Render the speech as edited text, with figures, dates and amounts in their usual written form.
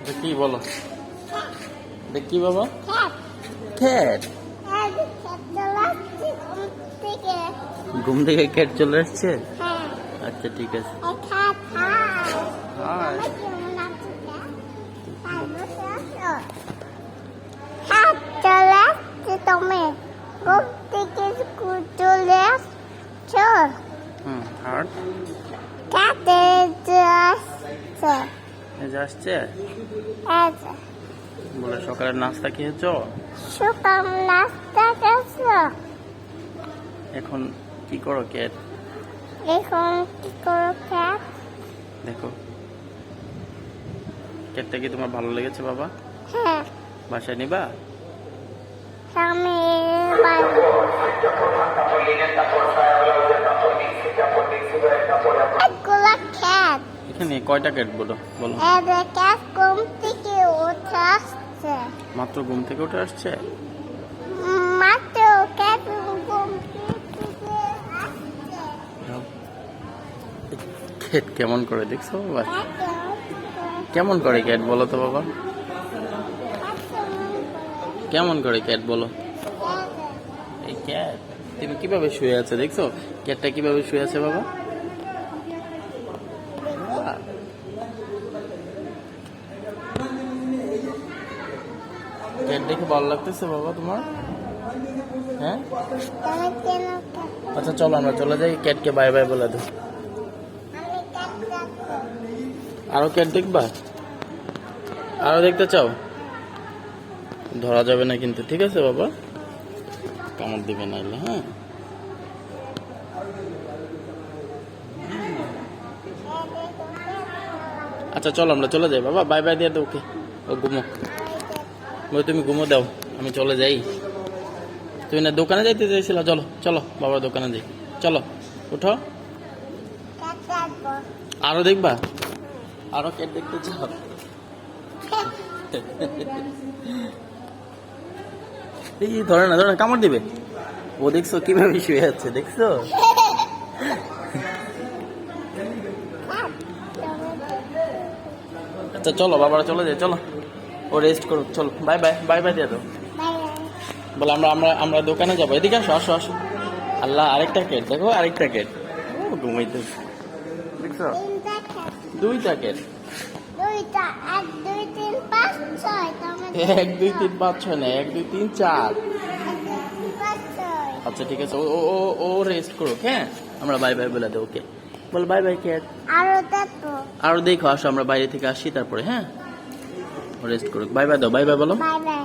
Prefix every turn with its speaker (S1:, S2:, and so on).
S1: এটা কি বলো? এটা কি বাবা? ক্যাট। ঘুম থেকে ক্যাট চলে আসছে? আচ্ছা ঠিক আছে। হাই।
S2: তুমি ঘুম থেকে চলে আসছো?
S1: আর
S2: কাতে আসছে।
S1: আসছে বলে সকালের নাস্তা খেয়েছ?
S2: সকাল নাস্তা খেয়েছো?
S1: এখন কি করো ক্যাট?
S2: এখন কি করো ক্যাট?
S1: দেখো ক্যাটটা কি তোমার ভালো লেগেছে বাবা?
S2: হ্যাঁ,
S1: বাসায় নিবা?
S2: আমি এগুলা ক্যাট।
S1: এখানে কয়টা ক্যাট বলো বলো?
S2: এদের ক্যাট ঘুম থেকে উঠে আসছে।
S1: মাত্র ঘুম থেকে উঠে আসছে?
S2: মাত্র ক্যাট ঘুম থেকে আসছে।
S1: ক্যাট কেমন করে দেখছো বাবা? কেমন করে ক্যাট বলো তো বাবা? কেমন করে ক্যাট বলো? এই ক্যাট তুমি কিভাবে শুয়ে আছে দেখছো? ক্যাটটা কিভাবে শুয়ে আছে বাবা? ক্যাট দেখে ভালো লাগতেছে বাবা তোমার? হ্যাঁ আচ্ছা চলো আমরা চলে যাই, ক্যাটকে বাই বাই বলে দাও। আরো ক্যাট দেখবা? আরো দেখতে চাও? ধরা যাবে না কিন্তু, ঠিক আছে বাবা? কামড় দিবে না এলে, হ্যাঁ? আচ্ছা চলো আমরা চলে যাই বাবা, বাই বাই দিয়ে দাও ওকে। ও ঘুমো, তুমি ঘুমো দাও, আমি চলে যাই। তুমি না দোকানে যাইতে চাইছিল? চলো চলো বাবার দোকানে যাই, চলো উঠো। আরো দেখবা? আরো ক্যাট দেখতে চাও? এই ধরে না কামড় দিবে। ও দেখছো কিভাবে শুয়ে আছে দেখছো? আচ্ছা চলো বাবারা চলে যাই, চলো ও রেস্ট করুক, চলো বাই বাই, বাই বাই দিয়ে দাও। বলে আমরা আমরা আমরা দোকানে যাবো, এদিকে আসো আসো আসো। আল্লাহ আরেকটা ক্যাট দেখো, আরেকটা ক্যাট ঘুমাইতে দেখছো? দুইটা ক্যাট। 1 2 3 5 6 না, 1 2 3 4। আচ্ছা ঠিক আছে, ও ও ও রেস্ট করুক, হ্যাঁ? আমরা বাই বাই বলে দেবো, ওকে বল বাই বাই ক্যাট। আরো দেখো আসো, আমরা বাইরে থেকে আসি তারপরে, হ্যাঁ? রেস্ট করুক, বাই বাই দাও, বাই বাই বলো।
S2: Bye bye.